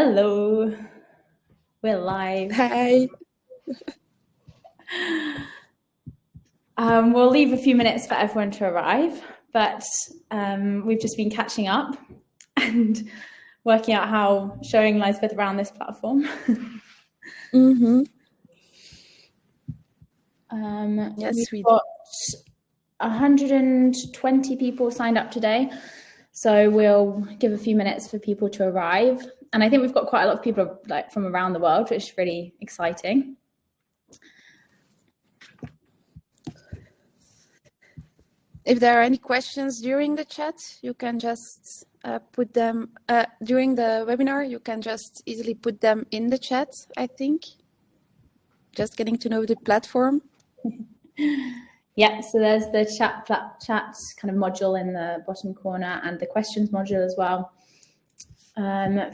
Hello, we're live. Hi. We'll leave a few minutes for everyone to arrive, but we've just been catching up and working out how showing Liesbeth around this platform. Yes, we've got 120 people signed up today, so we'll give a few minutes for people to arrive. And I think we've got quite a lot of people from around the world, which is really exciting. If there are any questions during the chat, you can just put them during the webinar. You can just easily put them in the chat, I think. Just getting to know the platform. Yeah, so there's the chat kind of module in the bottom corner and the questions module as well.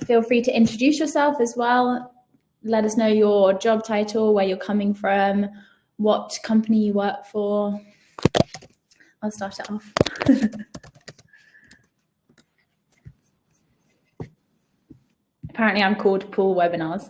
Feel free to introduce yourself as well. Let us know your job title, where you're coming from, what company you work for. I'll start it off. Apparently I'm called Poool Webinars.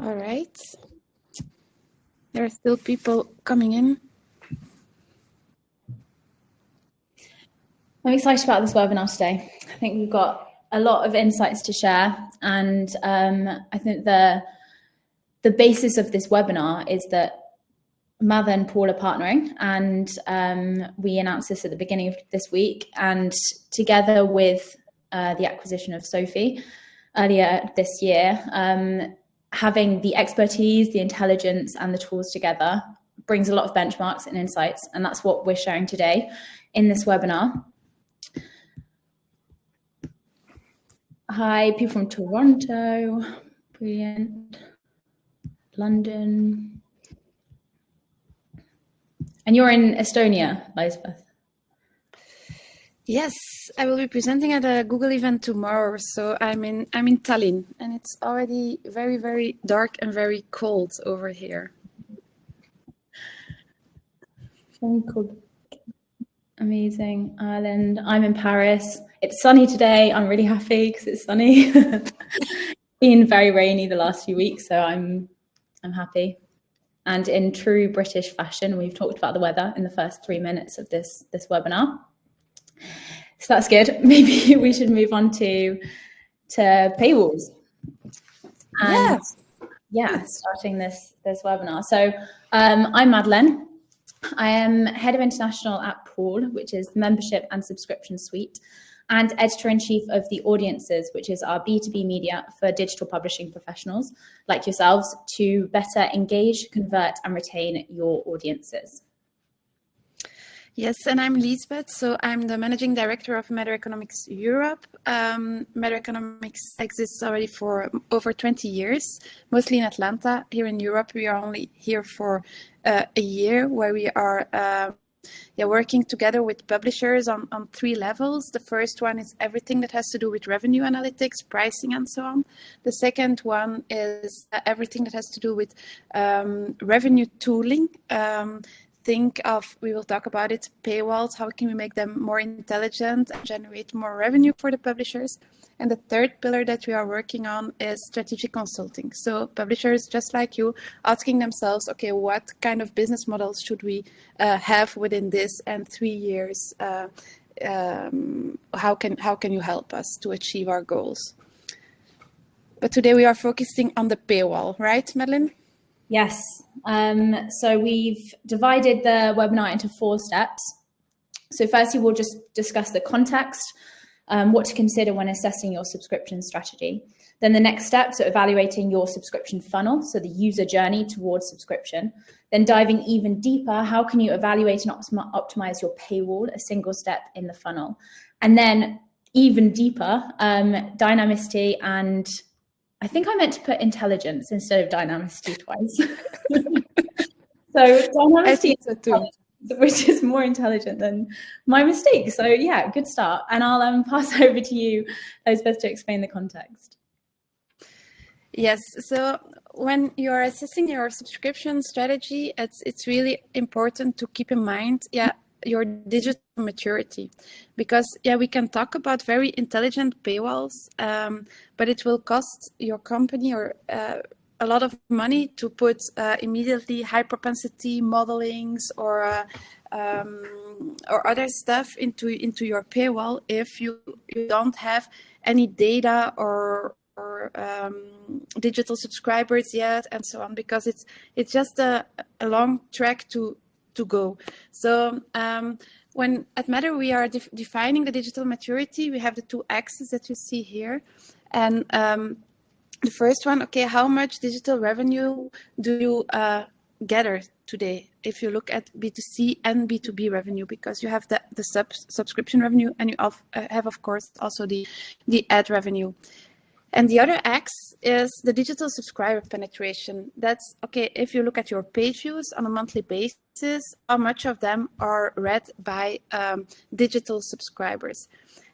All right. There are still people coming in. I'm excited about this webinar today. I think we've got a lot of insights to share, and I think the basis of this webinar is that Mather and Poool are partnering, and we announced this at the beginning of this week, and together with the acquisition of Sophie earlier this year, having the expertise, the intelligence, and the tools together brings a lot of benchmarks and insights, and that's what we're sharing today in this webinar. Hi, people from Toronto, brilliant, London. And you're in Estonia, Liesbeth? Yes, I will be presenting at a Google event tomorrow. So I'm in Tallinn, and it's already very, very dark and very cold over here. Very cool. Amazing. Ireland. I'm in Paris. It's sunny today. I'm really happy because it's sunny. Been very rainy the last few weeks, so I'm happy. And in true British fashion, we've talked about the weather in the first 3 minutes of this webinar. So that's good. Maybe we should move on to paywalls. And yeah, starting this webinar. So I'm Madeleine. I am head of international at Poool, which is the membership and subscription suite, and editor-in-chief of The Audiences, which is our B2B media for digital publishing professionals like yourselves to better engage, convert, and retain your audiences. Yes, and I'm Liesbeth, so I'm the Managing Director of Mather Economics Europe. Mather Economics exists already for over 20 years, mostly in Atlanta. Here in Europe, we are only here for a year, where we are working together with publishers on 3 levels. The first one is everything that has to do with revenue analytics, pricing, and so on. The second one is everything that has to do with revenue tooling. We will talk about it, paywalls, how can we make them more intelligent and generate more revenue for the publishers. And the third pillar that we are working on is strategic consulting. So publishers, just like you, asking themselves, okay, what kind of business models should we have within this, and 3 years, how can you help us to achieve our goals? But today we are focusing on the paywall, right, Madeleine? Yes. So we've divided the webinar into 4 steps. So firstly, we'll just discuss the context, what to consider when assessing your subscription strategy. Then the next step, so evaluating your subscription funnel, so the user journey towards subscription. Then diving even deeper, how can you evaluate and optimize your paywall, a single step in the funnel. And then even deeper, dynamicity and I think I meant to put intelligence instead of dynamicity twice. So dynamicity, so too. Which is more intelligent than my mistake. So yeah, good start. And I'll pass over to you, Liesbeth, to explain the context. Yes, so when you're assessing your subscription strategy, it's really important to keep in mind, your digital maturity, because we can talk about very intelligent paywalls, but it will cost your company or a lot of money to put immediately high propensity modelings or other stuff into your paywall if you don't have any data or digital subscribers yet, and so on, because it's just a long track to go. So when at Mather we are defining the digital maturity, we have the two axes that you see here, and the first one, okay, how much digital revenue do you gather today? If you look at B2C and B2B revenue, because you have the subscription revenue, and you have of course also the ad revenue. And the other X is the digital subscriber penetration. That's, okay, if you look at your page views on a monthly basis, how much of them are read by digital subscribers.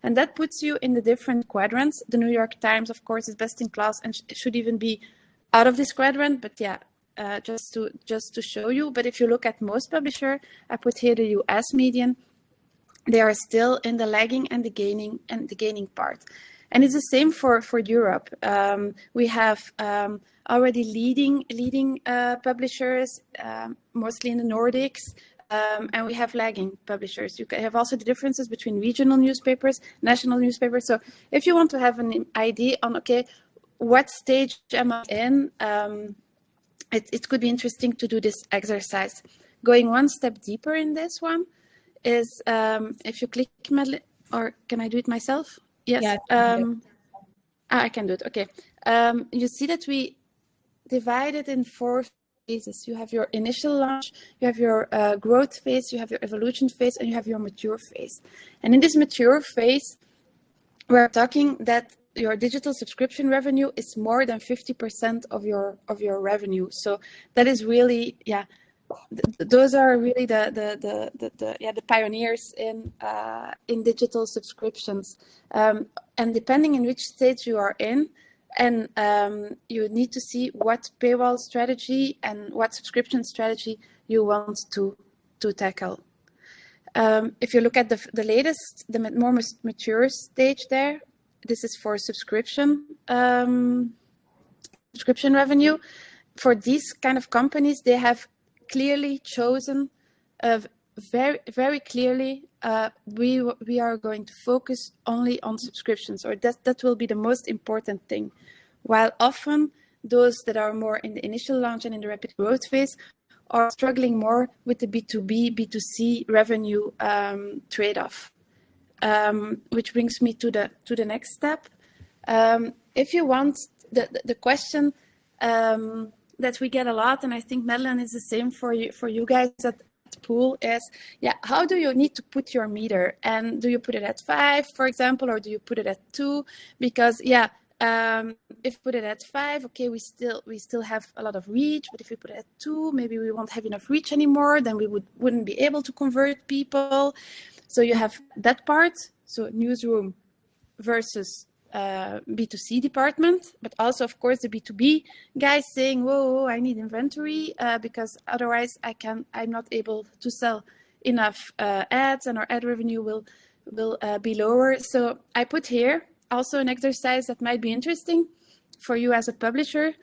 And that puts you in the different quadrants. The New York Times, of course, is best in class and should even be out of this quadrant, but just to show you. But if you look at most publishers, I put here the US median, they are still in the lagging and the gaining part. And it's the same for Europe. We have already leading publishers, mostly in the Nordics, and we have lagging publishers. You have also the differences between regional newspapers, national newspapers. So if you want to have an idea on, okay, what stage am I in, it could be interesting to do this exercise. Going one step deeper in this one is if you click, Madeleine, or can I do it myself? Yes, Yeah, I can do it. Okay. You see that we divide it in 4 phases. You have your initial launch, you have your growth phase, you have your evolution phase, and you have your mature phase. And in this mature phase, we're talking that your digital subscription revenue is more than 50% of your revenue. So that is really, those are really the pioneers in digital subscriptions, and depending in which stage you are in, and you need to see what paywall strategy and what subscription strategy you want to tackle. If you look at the latest, the more mature stage there, this is for subscription revenue. For these kind of companies, they have clearly chosen, very, very clearly, we are going to focus only on subscriptions, or that will be the most important thing. While often those that are more in the initial launch and in the rapid growth phase are struggling more with the B2B, B2C revenue trade-off. Which brings me to the next step. If you want, the question that we get a lot, and I think Madeleine is the same for you guys at Poool, is how do you need to put your meter? And do you put it at 5, for example, or do you put it at 2? Because if we put it at 5, okay, we still have a lot of reach, but if we put it at 2, maybe we won't have enough reach anymore, then we wouldn't be able to convert people. So you have that part, so newsroom versus B2C department, but also, of course, the B2B guys saying, whoa, I need inventory because otherwise I'm not able to sell enough ads, and our ad revenue will be lower. So I put here also an exercise that might be interesting for you as a publisher.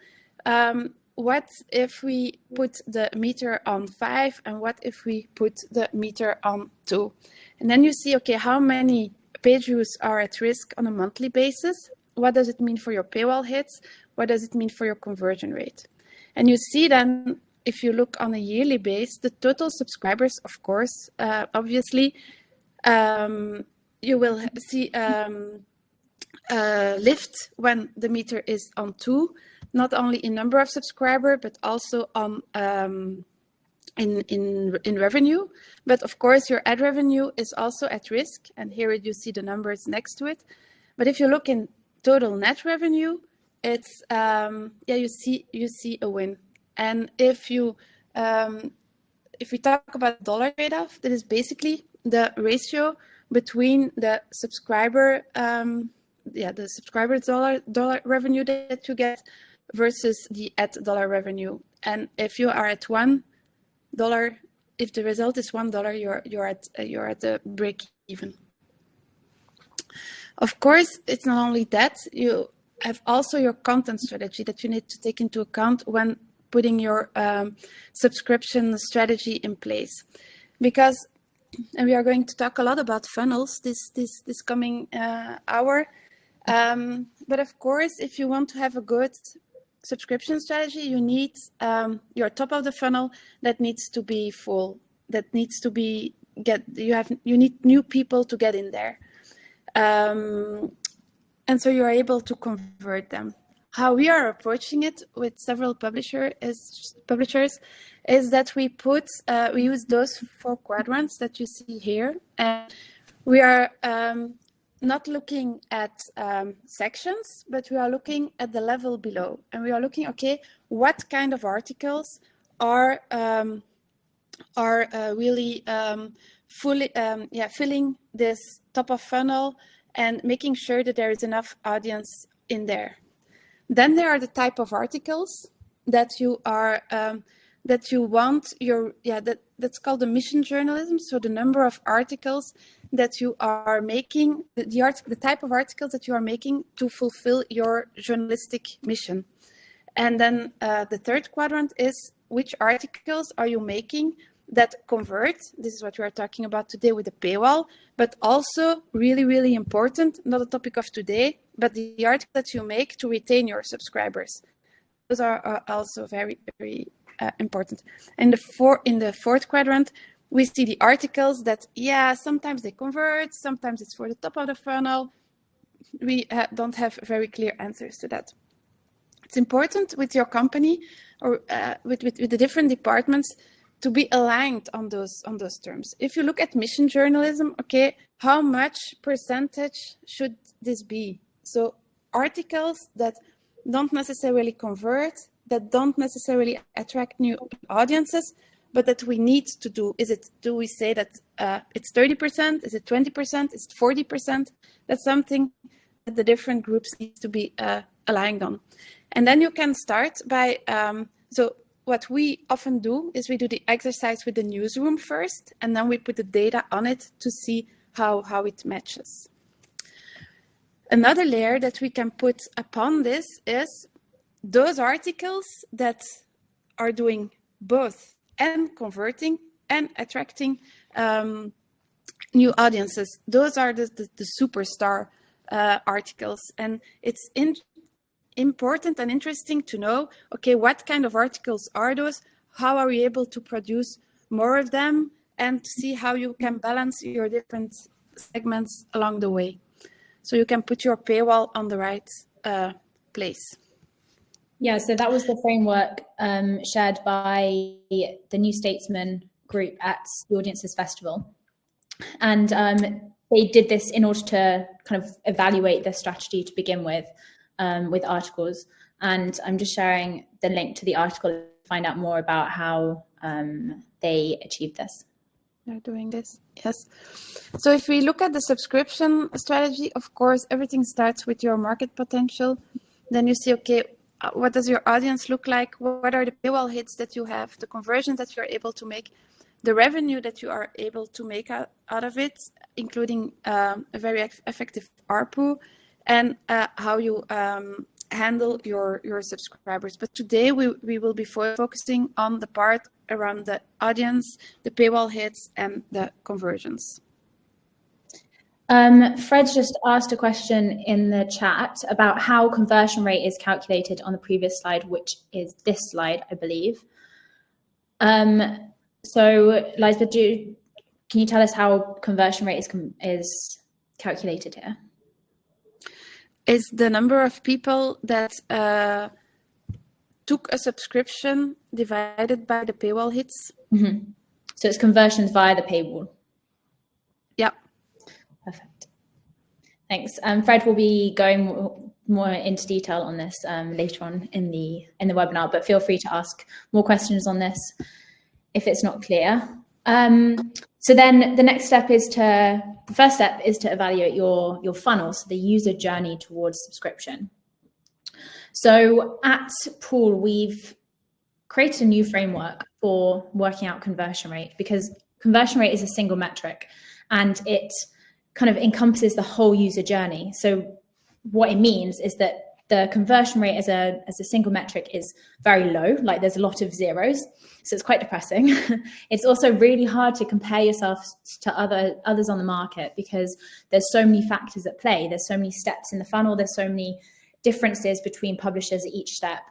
What if we put the meter on 5, and what if we put the meter on 2? And then you see, okay, how many page views are at risk on a monthly basis? What does it mean for your paywall hits? What does it mean for your conversion rate? And you see then, if you look on a yearly base, the total subscribers, of course, obviously, you will see lift when the meter is on 2, not only in number of subscriber, but also on in revenue. But of course, your ad revenue is also at risk, and here you see the numbers next to it. But if you look in total net revenue, it's you see a win. And if we talk about dollar trade-off, that is basically the ratio between the subscriber the subscriber dollar revenue that you get versus the ad dollar revenue. And if you are at $1, if the result is $1, you're at the break even. Of course, it's not only that, you have also your content strategy that you need to take into account when putting your subscription strategy in place. Because, and we are going to talk a lot about funnels this coming hour. But of course, if you want to have a good subscription strategy, you need your top of the funnel that needs to be full. That needs to be you need new people to get in there. And so you're able to convert them. How we are approaching it with several publishers is that we use those 4 quadrants that you see here, and we are not looking at sections, but we are looking at the level below, and we are looking, okay, what kind of articles are really filling this top of funnel and making sure that there is enough audience in there. Then there are the type of articles that you are that you want that's called the mission journalism. So the number of articles that you are making, the type of articles that you are making to fulfill your journalistic mission. And then the third quadrant is which articles are you making that convert. This is what we are talking about today with the paywall, but also really, really important, not a topic of today, but the article that you make to retain your subscribers. Those are also very, very important. And in the fourth quadrant, we see the articles that, sometimes they convert, sometimes it's for the top of the funnel. We don't have very clear answers to that. It's important with your company or with the different departments to be aligned on those terms. If you look at mission journalism, okay, how much percentage should this be? So articles that don't necessarily convert, that don't necessarily attract new audiences, but that we need to do. Do we say that it's 30%? Is it 20%? Is it 40%? That's something that the different groups need to be aligned on. And then you can start by, so what we often do is we do the exercise with the newsroom first, and then we put the data on it to see how it matches. Another layer that we can put upon this is those articles that are doing both and converting and attracting new audiences. Those are the superstar articles. And it's important and interesting to know, okay, what kind of articles are those? How are we able to produce more of them? And see how you can balance your different segments along the way. So you can put your paywall on the right place. Yeah, so that was the framework shared by the New Statesman group at the Audiences Festival. And they did this in order to kind of evaluate the strategy to begin with articles. And I'm just sharing the link to the article to find out more about how they achieved this. They're doing this, yes. So if we look at the subscription strategy, of course, everything starts with your market potential. Then you see, okay, what does your audience look like? What are the paywall hits that you have, the conversions that you're able to make, the revenue that you are able to make out of it, including a very effective ARPU, and how you handle your subscribers. But today we will be focusing on the part around the audience, the paywall hits, and the conversions. Fred just asked a question in the chat about how conversion rate is calculated on the previous slide, which is this slide, I believe. So, Liesbeth, can you tell us how conversion rate is calculated here? Is the number of people that took a subscription divided by the paywall hits. Mm-hmm. So it's conversions via the paywall. Yeah. Perfect. Thanks. Fred will be going more into detail on this later on in the webinar, but feel free to ask more questions on this if it's not clear. So then the first step is to evaluate your funnel, so the user journey towards subscription. So at Poool, we've created a new framework for working out conversion rate, because conversion rate is a single metric and it kind of encompasses the whole user journey. So what it means is that the conversion rate as a single metric is very low, like there's a lot of zeros. So it's quite depressing. It's also really hard to compare yourself to others on the market, because there's so many factors at play. There's so many steps in the funnel. There's so many differences between publishers at each step.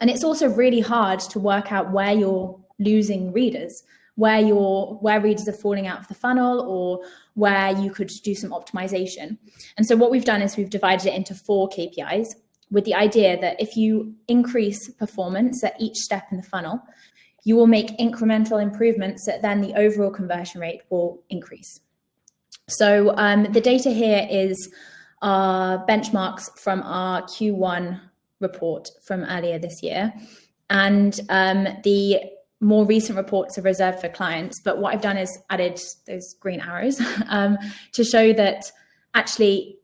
And it's also really hard to work out where you're losing readers, where readers are falling out of the funnel, or where you could do some optimization. And so what we've done is we've divided it into 4 KPIs, with the idea that if you increase performance at each step in the funnel, you will make incremental improvements that then the overall conversion rate will increase. So the data here is our benchmarks from our Q1 report from earlier this year. And the more recent reports are reserved for clients. But what I've done is added those green arrows to show that actually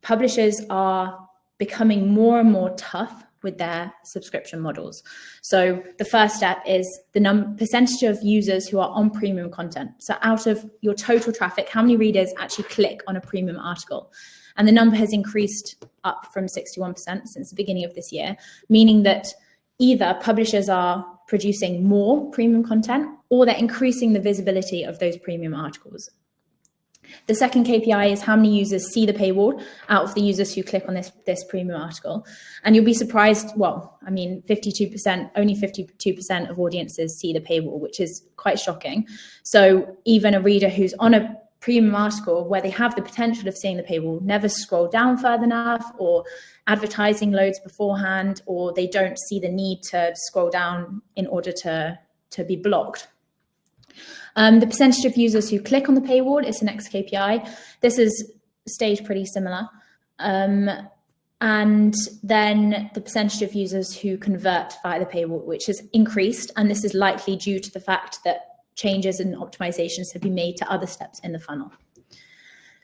publishers are becoming more and more tough with their subscription models. So the first step is the percentage of users who are on premium content. So out of your total traffic, how many readers actually click on a premium article? And the number has increased up from 61% since the beginning of this year, meaning that either publishers are producing more premium content or they're increasing the visibility of those premium articles. The second KPI is how many users see the paywall out of the users who click on this premium article. And you'll be surprised, well, I mean, only 52% of audiences see the paywall, which is quite shocking. So even a reader who's on a premium article where they have the potential of seeing the paywall never scroll down further enough, or advertising loads beforehand, or they don't see the need to scroll down in order to be blocked. The percentage of users who click on the paywall is the next KPI. This is stayed pretty similar. And then the percentage of users who convert via the paywall, which has increased. And this is likely due to the fact that changes and optimizations have been made to other steps in the funnel.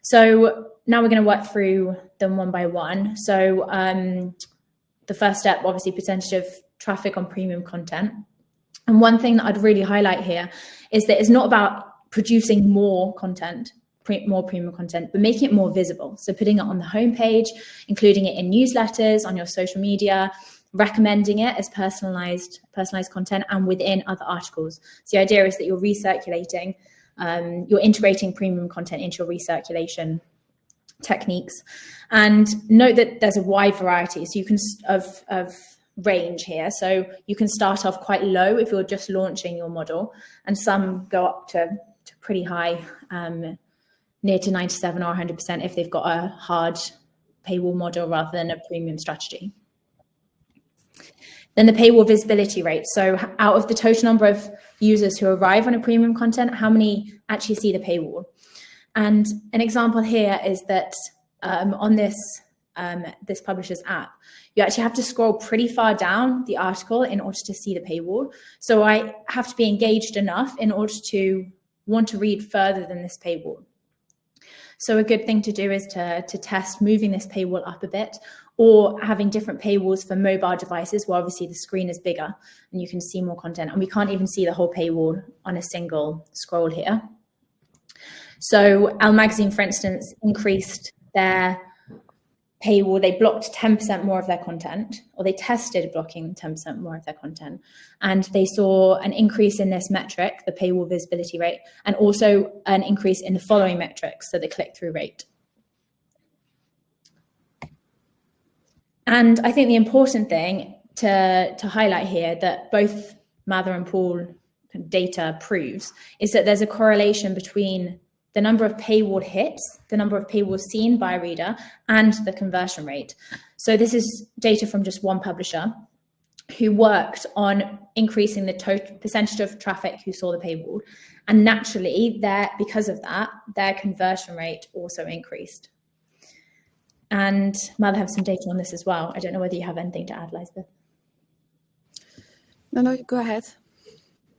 So now we're going to work through them one by one. So the first step, obviously, percentage of traffic on premium content. And one thing that I'd really highlight here is that it's not about producing more content, more premium content, but making it more visible. So putting it on the homepage, including it in newsletters, on your social media, recommending it as personalized content and within other articles. So the idea is that you're recirculating, you're integrating premium content into your recirculation techniques. And note that there's a wide variety. So you can of range here. So you can start off quite low if you're just launching your model, and some go up to pretty high, near to 97 or 100% if they've got a hard paywall model rather than a premium strategy. Then the paywall visibility rate. So out of the total number of users who arrive on a premium content, how many actually see the paywall? And an example here is that on this publisher's app, you actually have to scroll pretty far down the article in order to see the paywall. So I have to be engaged enough in order to want to read further than this paywall. So a good thing to do is to test moving this paywall up a bit, or having different paywalls for mobile devices where obviously the screen is bigger and you can see more content. And we can't even see the whole paywall on a single scroll here. So Elle Magazine, for instance, increased their paywall. They blocked 10% more of their content, or they tested blocking 10% more of their content. And they saw an increase in this metric, the paywall visibility rate, and also an increase in the following metrics, so the click-through rate. And I think the important thing to highlight here that both Mather and Poool data proves is that there's a correlation between the number of paywall hits, the number of paywalls seen by a reader, and the conversion rate. So this is data from just one publisher who worked on increasing the total percentage of traffic who saw the paywall. And naturally, because of that, their conversion rate also increased. And Mather have some data on this as well. I don't know whether you have anything to add, Liesbeth. No, go ahead.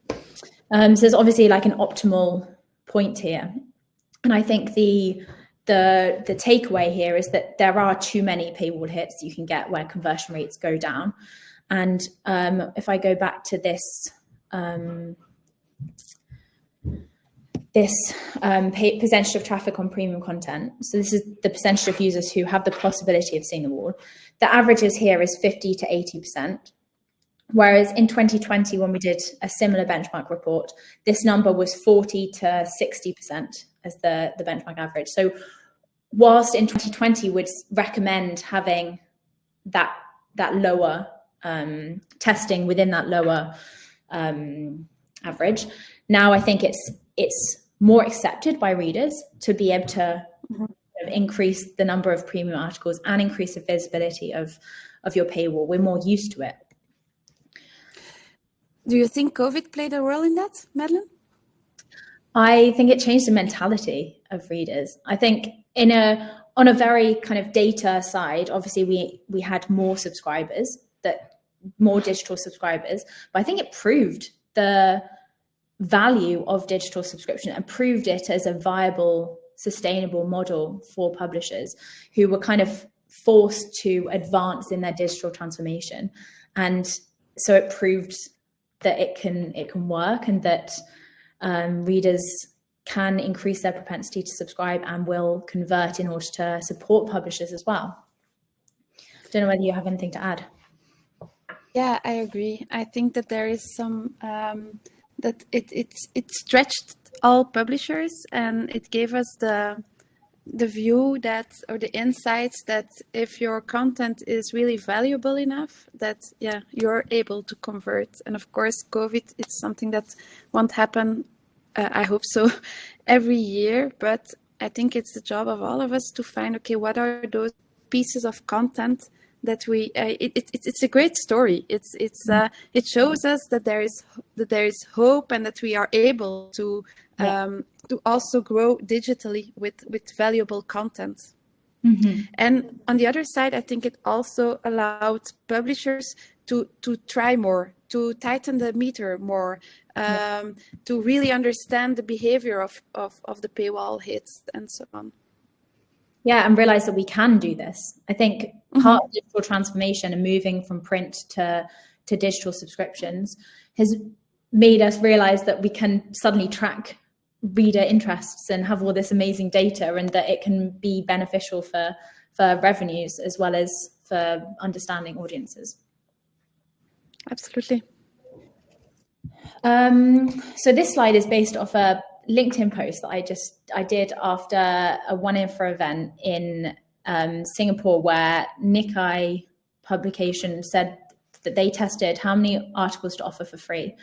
So there's obviously like an optimal point here. And I think the takeaway here is that there are too many paywall hits you can get where conversion rates go down. And if I go back to this percentage of traffic on premium content, so this is the percentage of users who have the possibility of seeing the wall. The averages here is 50 to 80%. Whereas in 2020, when we did a similar benchmark report, this number was 40 to 60% as the benchmark average. So whilst in 2020 would recommend having that lower testing within that lower average, now I think it's more accepted by readers to be able to increase the number of premium articles and increase the visibility of your paywall. We're more used to it. Do you think COVID played a role in that, Madeline? I think it changed the mentality of readers. I think on a very kind of data side, obviously we had more subscribers, more digital subscribers, but I think it proved the value of digital subscription and proved it as a viable, sustainable model for publishers who were kind of forced to advance in their digital transformation. And so it proved that it can work, and that readers can increase their propensity to subscribe and will convert in order to support publishers as well. Don't know whether you have anything to add. Yeah, I agree. I think that there is some that it stretched all publishers, and it gave us the view that, or the insights that if your content is really valuable enough, that you're able to convert. And of course, COVID, it's something that won't happen, I hope so, every year, but I think it's the job of all of us to find, okay, what are those pieces of content that we it's a great story. It shows us that there is hope, and that we are able to also grow digitally with valuable content. Mm-hmm. And on the other side, I think it also allowed publishers to try more, to tighten the meter more, to really understand the behavior of the paywall hits and so on. Yeah, and realize that we can do this. I think part of digital transformation and moving from print to digital subscriptions has made us realize that we can suddenly track reader interests and have all this amazing data, and that it can be beneficial for revenues as well as for understanding audiences. Absolutely. So this slide is based off a LinkedIn post that I did after a one-info event in Singapore, where Nikkei publication said that they tested how many articles to offer for free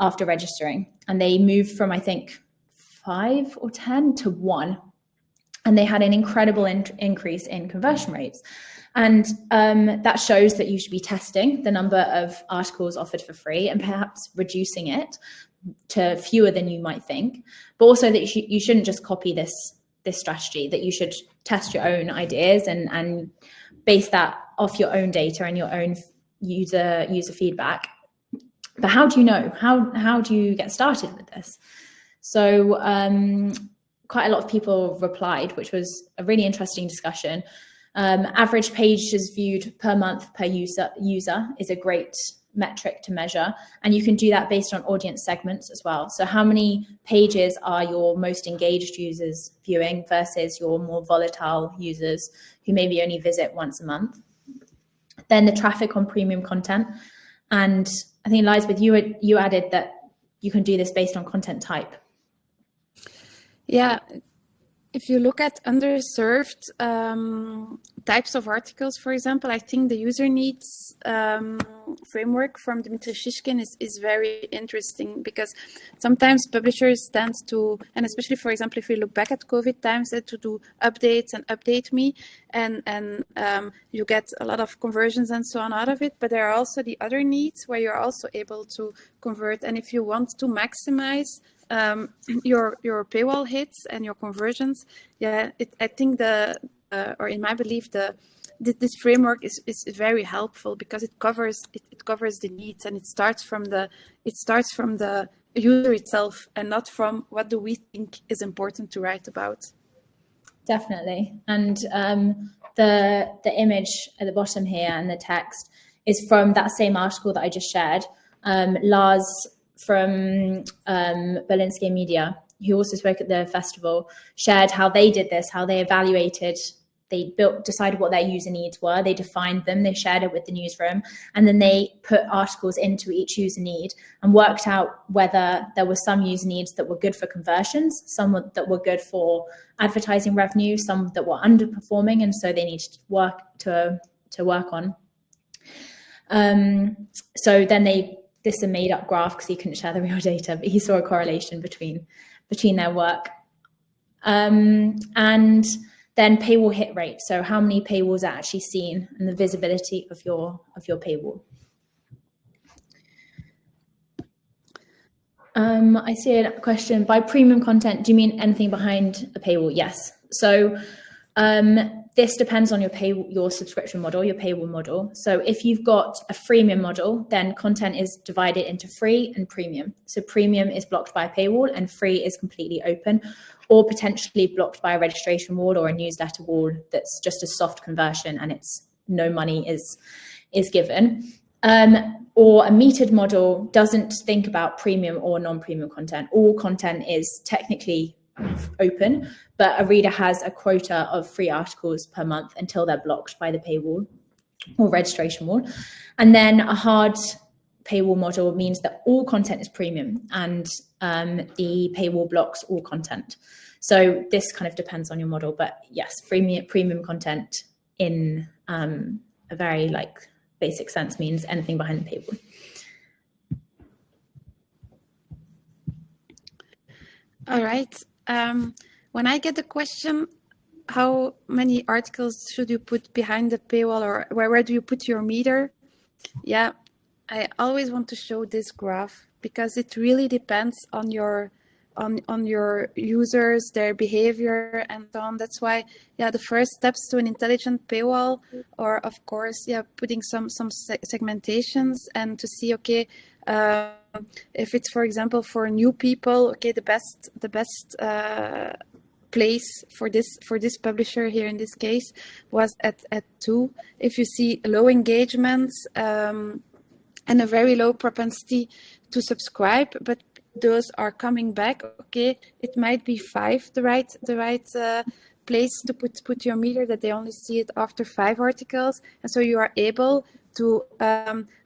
after registering, and they moved from, I think, 5 or 10 to 1, and they had an incredible increase in conversion rates. And that shows that you should be testing the number of articles offered for free and perhaps reducing it to fewer than you might think, but also that you shouldn't just copy this strategy, that you should test your own ideas and base that off your own data and your own user feedback. But how do you know? How do you get started with this? So quite a lot of people replied, which was a really interesting discussion. Average pages viewed per month per user is a great metric to measure, and you can do that based on audience segments as well. So how many pages are your most engaged users viewing versus your more volatile users who maybe only visit once a month? Then the traffic on premium content, and I think Liesbeth, you added that you can do this based on content type. Yeah, if you look at underserved types of articles, for example, I think the user needs framework from Dmitry Shishkin is very interesting, because sometimes publishers tend to, and especially, for example, if we look back at COVID times, to do updates and update me, and you get a lot of conversions and so on out of it. But there are also the other needs where you're also able to convert. And if you want to maximize your paywall hits and your conversions, I think the or in my belief, this framework is very helpful because it covers the needs, and it starts from the user itself and not from what do we think is important to write about. Definitely. And the image at the bottom here and the text is from that same article that I just shared. Lars from Berlinske Media, who also spoke at the festival, shared how they did this, how they evaluated, they decided what their user needs were, they defined them, they shared it with the newsroom, and then they put articles into each user need and worked out whether there were some user needs that were good for conversions, some that were good for advertising revenue, some that were underperforming, and so they needed to work on. So then this is a made up graph because he couldn't share the real data, but he saw a correlation between their work. And then paywall hit rate. So how many paywalls are actually seen and the visibility of your paywall. I see a question, by premium content, do you mean anything behind a paywall? Yes. So this depends on your subscription model, your paywall model. So if you've got a freemium model, then content is divided into free and premium. So premium is blocked by a paywall and free is completely open, or potentially blocked by a registration wall or a newsletter wall that's just a soft conversion and it's no money is given. Or a metered model doesn't think about premium or non-premium content. All content is technically open, but a reader has a quota of free articles per month until they're blocked by the paywall or registration wall. And then a hard paywall model means that all content is premium and the paywall blocks all content. So this kind of depends on your model, but yes, premium content in a very basic sense means anything behind the paywall. All right. When I get the question, how many articles should you put behind the paywall, or where do you put your meter? Yeah, I always want to show this graph because it really depends on your users, their behavior, and so on. That's why, the first steps to an intelligent paywall are, of course, putting some segmentations and to see, okay, if it's, for example, for new people, okay, the best place for this publisher here in this case was at 2. If you see low engagements and a very low propensity to subscribe, but those are coming back, okay, it might be 5 the right place to put your meter, that they only see it after 5 articles, and so you are able to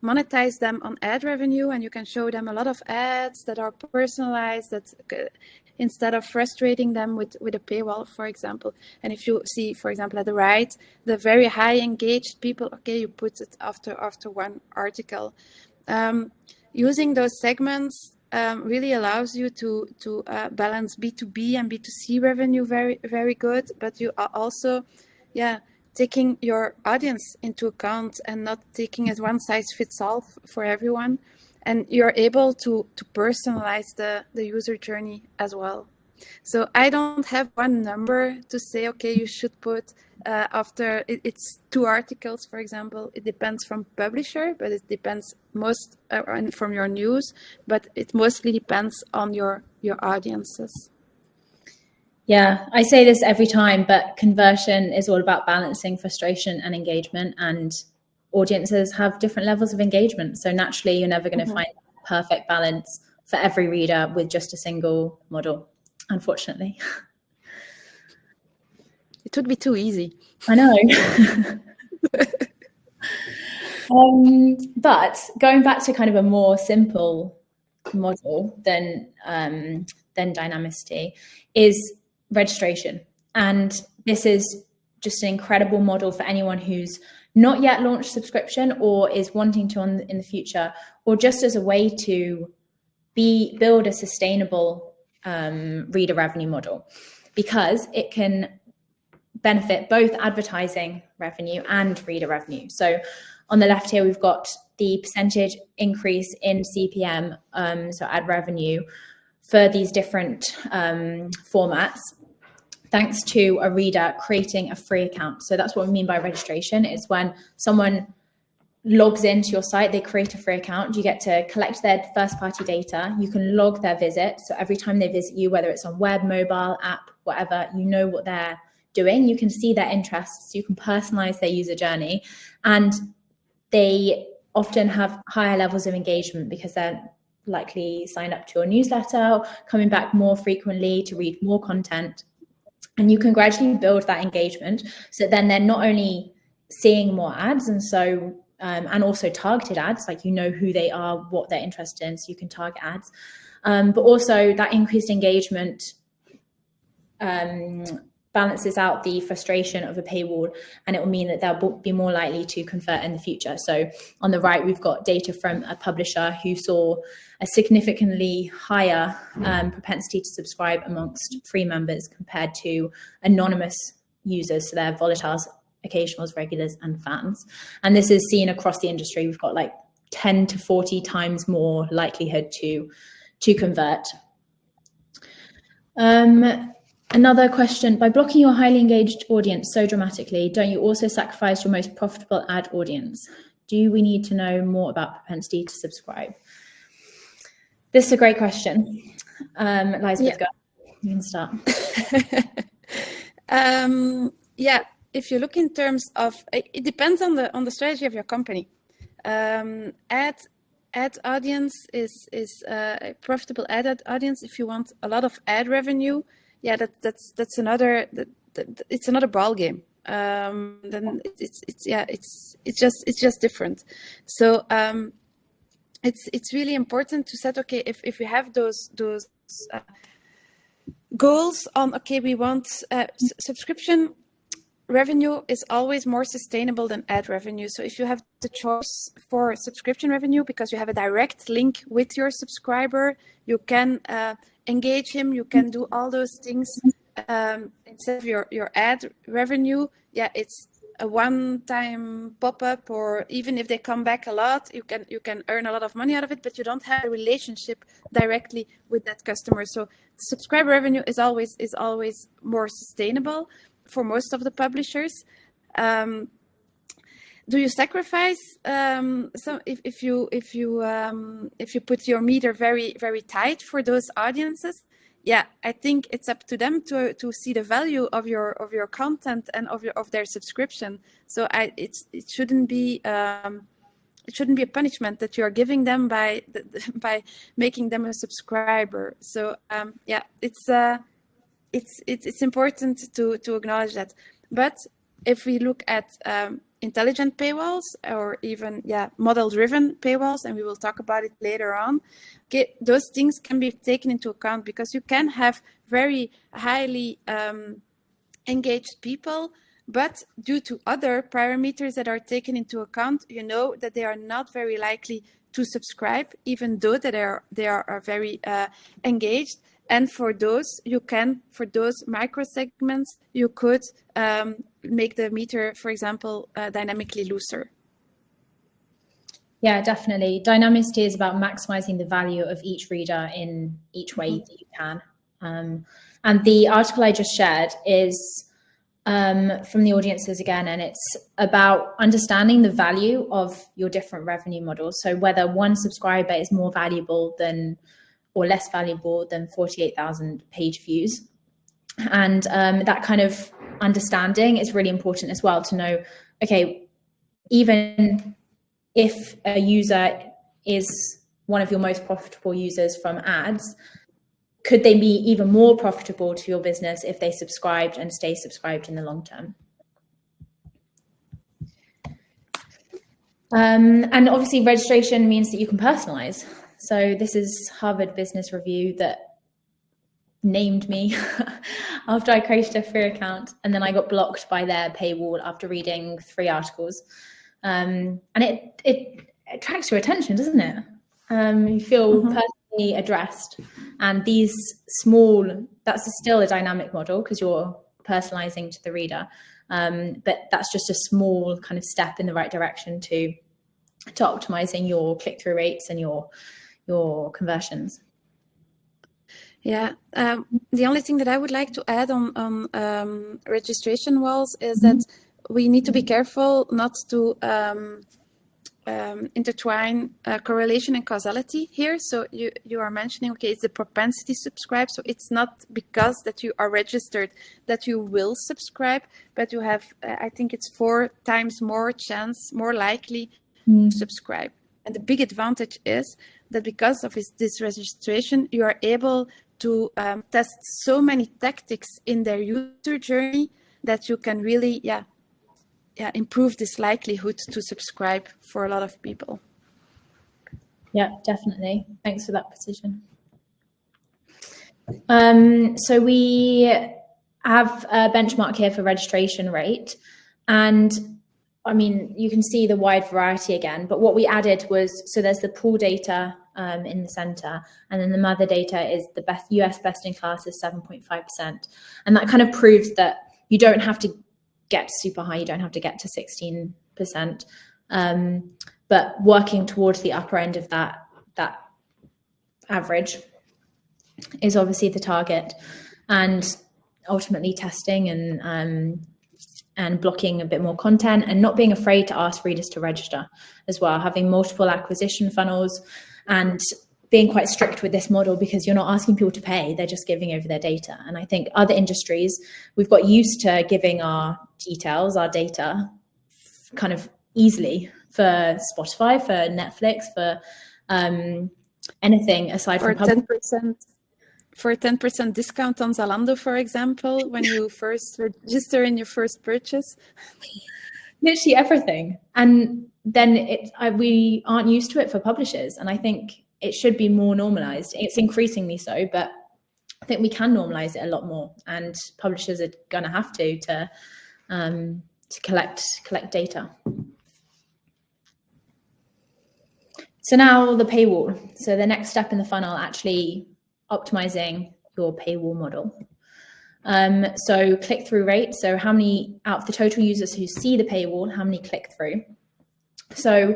monetize them on ad revenue, and you can show them a lot of ads that are personalized, that instead of frustrating them with a paywall, for example. And if you see, for example, at the right, the very high engaged people, okay, you put it after 1 article. Using those segments really allows you to balance B2B and B2C revenue very, very good, but you are also, taking your audience into account and not taking as one size fits all for everyone. And you're able to personalize the user journey as well. So I don't have one number to say, okay, you should put after it's 2 articles, for example. It depends from publisher, but it depends most from your news, but it mostly depends on your audiences. Yeah, I say this every time, but conversion is all about balancing frustration and engagement, and audiences have different levels of engagement. So naturally, you're never going to find perfect balance for every reader with just a single model, unfortunately. It would be too easy. I know. But going back to kind of a more simple model than dynamicity is registration. And this is just an incredible model for anyone who's not yet launched subscription or is wanting to in the future, or just as a way to build a sustainable reader revenue model, because it can benefit both advertising revenue and reader revenue. So on the left here, we've got the percentage increase in CPM, so ad revenue, for these different formats. thanks to a reader creating a free account. So that's what we mean by registration. It's when someone logs into your site, they create a free account, you get to collect their first party data, you can log their visit. So every time they visit you, whether it's on web, mobile, app, whatever, you know what they're doing, you can see their interests, you can personalize their user journey, and they often have higher levels of engagement because they're likely signed up to your newsletter, coming back more frequently to read more content. And you can gradually build that engagement so then they're not only seeing more ads, and also targeted ads, like you know who they are, what they're interested in, so you can target ads, but also that increased engagement balances out the frustration of a paywall, and it will mean that they'll be more likely to convert in the future. So on the right, we've got data from a publisher who saw a significantly higher propensity to subscribe amongst free members compared to anonymous users. So they're volatiles, occasionals, regulars, and fans. And this is seen across the industry. We've got like 10 to 40 times more likelihood to convert. Another question, by blocking your highly engaged audience so dramatically, don't you also sacrifice your most profitable ad audience? Do we need to know more about propensity to subscribe? This is a great question. Liesbeth, go. You can start. Yeah, if you look in terms of, it depends on the strategy of your company. Ad audience is a profitable ad audience. If you want a lot of ad revenue, yeah, that's another it's another ball game. Then it's just different. So it's really important to set, okay, if we have those goals on, okay, we want subscription revenue is always more sustainable than ad revenue. So if you have the choice for subscription revenue because you have a direct link with your subscriber, you can engage him, you can do all those things instead of your ad revenue. Yeah, it's a one-time pop-up, or even if they come back a lot, you can earn a lot of money out of it, but you don't have a relationship directly with that customer. So subscriber revenue is always more sustainable for most of the publishers. Do you sacrifice some if you put your meter very, very tight for those audiences? Yeah, I think it's up to them to see the value of your content and of their subscription. So it shouldn't be a punishment that you are giving them by making them a subscriber. So yeah, it's important to acknowledge that. But if we look at intelligent paywalls, or even model-driven paywalls, and we will talk about it later on, okay, those things can be taken into account, because you can have very highly engaged people, but due to other parameters that are taken into account, you know that they are not very likely to subscribe, even though that they are very engaged. And for those micro segments, you could make the meter, for example, dynamically looser. Yeah, definitely. Dynamicity is about maximizing the value of each reader in each way that you can. And the article I just shared is from the audiences again, and it's about understanding the value of your different revenue models. So whether one subscriber is more valuable than or less valuable than 48,000 page views. And that kind of understanding is really important as well, to know, okay, even if a user is one of your most profitable users from ads, could they be even more profitable to your business if they subscribed and stay subscribed in the long term? And obviously registration means that you can personalize. So this is Harvard Business Review that named me after I created a free account, and then I got blocked by their paywall after reading 3 articles. And it attracts your attention, doesn't it? You feel personally addressed, and these that's still a dynamic model because you're personalizing to the reader. But that's just a small kind of step in the right direction to optimizing your click-through rates and your conversions. Yeah, the only thing that I would like to add on registration walls is that we need to be careful not to intertwine correlation and causality here. So you are mentioning, okay, it's the propensity to subscribe. So it's not because that you are registered that you will subscribe, but you have, I think it's 4 times more chance, more likely to subscribe. And the big advantage is that because of this registration, you are able to test so many tactics in their user journey that you can really, improve this likelihood to subscribe for a lot of people. Yeah, definitely. Thanks for that precision. So we have a benchmark here for registration rate, and I mean, you can see the wide variety again, but what we added was, so there's the Poool data in the center, and then the Mather data is the US best in class is 7.5%. And that kind of proves that you don't have to get super high, you don't have to get to 16%, but working towards the upper end of that average is obviously the target, and ultimately testing and blocking a bit more content, and not being afraid to ask readers to register as well, having multiple acquisition funnels and being quite strict with this model, because you're not asking people to pay, they're just giving over their data. And I think other industries, we've got used to giving our details, our data kind of easily, for Spotify, for Netflix, for anything aside from 10%. For a 10% discount on Zalando, for example, when you first register in your first purchase. Literally everything. And then we aren't used to it for publishers. And I think it should be more normalized. It's increasingly so, but I think we can normalize it a lot more. And publishers are going to have to collect data. So now the paywall. So the next step in the funnel, actually optimizing your paywall model. So click-through rate. So how many out of the total users who see the paywall, how many click through? So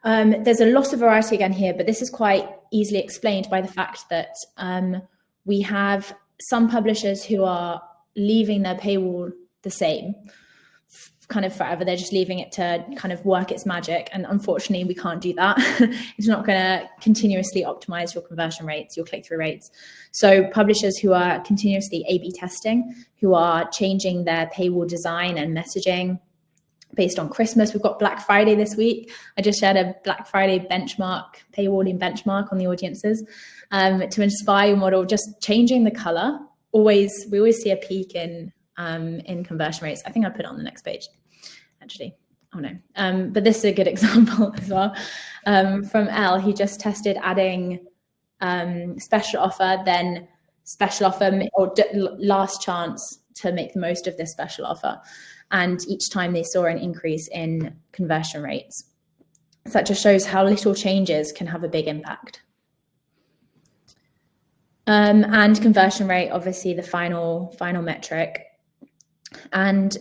there's a lot of variety again here, but this is quite easily explained by the fact that we have some publishers who are leaving their paywall the same kind of forever. They're just leaving it to kind of work its magic. And unfortunately, we can't do that. It's not going to continuously optimize your conversion rates, your click-through rates. So publishers who are continuously A/B testing, who are changing their paywall design and messaging based on Christmas. We've got Black Friday this week. I just shared a Black Friday benchmark, paywalling benchmark on the audiences to inspire your model, just changing the color. We always see a peak in conversion rates. I think I put it on the next page, actually. Oh no, but this is a good example as well. From Elle, he just tested adding special offer, then special offer or last chance to make the most of this special offer. And each time they saw an increase in conversion rates. So that just shows how little changes can have a big impact. And conversion rate, obviously the final metric. And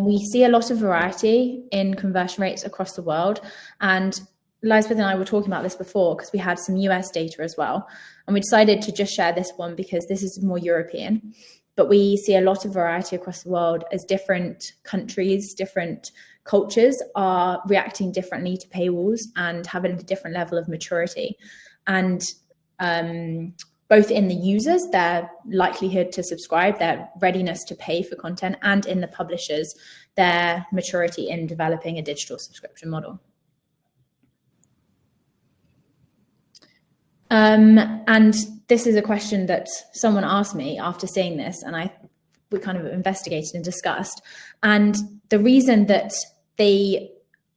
we see a lot of variety in conversion rates across the world. And Liesbeth and I were talking about this before because we had some US data as well. And we decided to just share this one because this is more European. But we see a lot of variety across the world as different countries, different cultures are reacting differently to paywalls and having a different level of maturity. And both in the users, their likelihood to subscribe, their readiness to pay for content, and in the publishers, their maturity in developing a digital subscription model. And this is a question that someone asked me after seeing this, and we kind of investigated and discussed. And the reason that they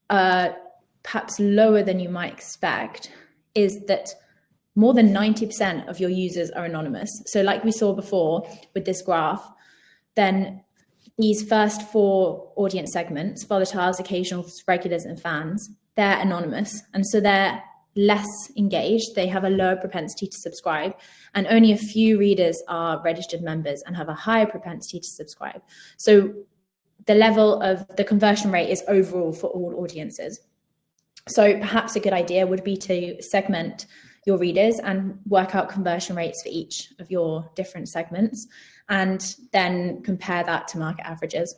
are perhaps lower than you might expect is that more than 90% of your users are anonymous. So like we saw before with this graph, then these first 4 audience segments, volatiles, occasionals, regulars, and fans, they're anonymous. And so they're less engaged, they have a lower propensity to subscribe, and only a few readers are registered members and have a higher propensity to subscribe. So the level of the conversion rate is overall for all audiences. So perhaps a good idea would be to segment your readers and work out conversion rates for each of your different segments, and then compare that to market averages.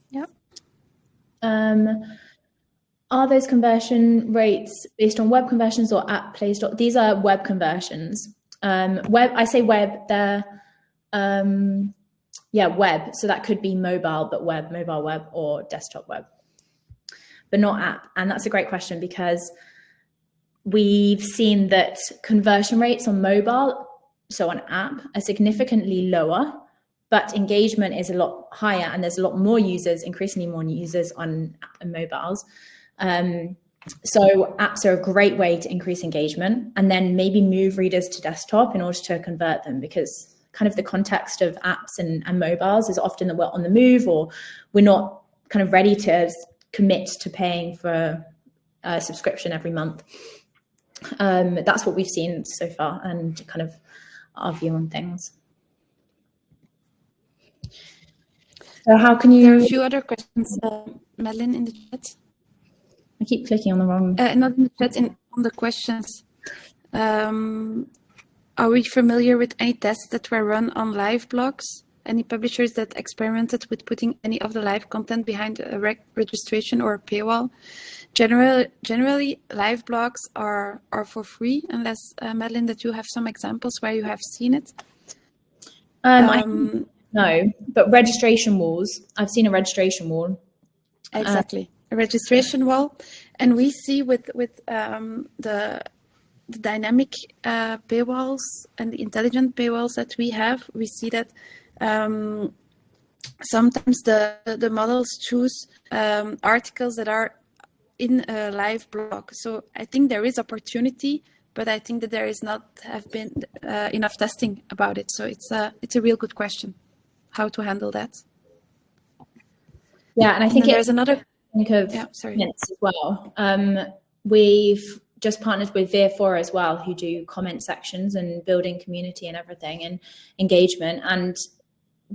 Yeah. Are those conversion rates based on web conversions or app Play Store? These are web conversions. I say web, they're web. So that could be mobile, but web, mobile web, or desktop web, but not app. And that's a great question, because we've seen that conversion rates on mobile, so on app, are significantly lower, but engagement is a lot higher, and there's a lot more users, increasingly more users on app and mobiles. So apps are a great way to increase engagement, and then maybe move readers to desktop in order to convert them, because kind of the context of apps and mobiles is often that we're on the move, or we're not kind of ready to commit to paying for a subscription every month. That's what we've seen so far, and kind of our view on things. So how can you... There are a few other questions, Madeline, in the chat. I keep clicking on the wrong... not in the chat, on the questions. Are we familiar with any tests that were run on live blogs? Any publishers that experimented with putting any of the live content behind a registration or a paywall? Generally, live blogs are for free, unless, Madeline, that you have some examples where you have seen it. No, but registration walls. I've seen a registration wall. Exactly, a registration wall, and we see with the dynamic paywalls and the intelligent paywalls that we have, we see that sometimes the models choose articles that are in a live blog. So I think there is opportunity, but I think that there is not have been enough testing about it. So it's a real good question, how to handle that. Yeah, and I think there's another. Think of comments as well. We've just partnered with Veer4 as well, who do comment sections and building community and everything and engagement. And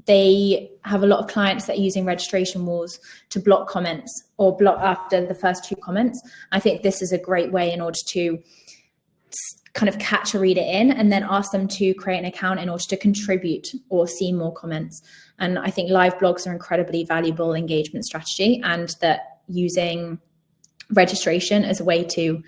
they have a lot of clients that are using registration walls to block comments or block after the first 2 comments. I think this is a great way in order to kind of catch a reader in and then ask them to create an account in order to contribute or see more comments. And I think live blogs are incredibly valuable engagement strategy, and that using registration as a way to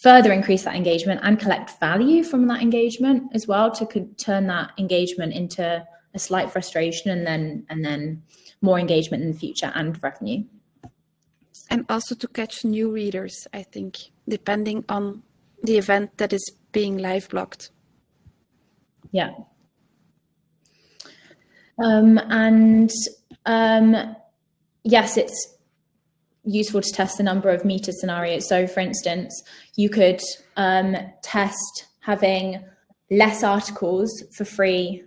further increase that engagement and collect value from that engagement as well, to turn that engagement into a slight frustration and then more engagement in the future and revenue. And also to catch new readers, I think, depending on the event that is being live blogged. Yeah. Yes, it's useful to test a number of meta scenarios. So for instance, you could test having less articles for free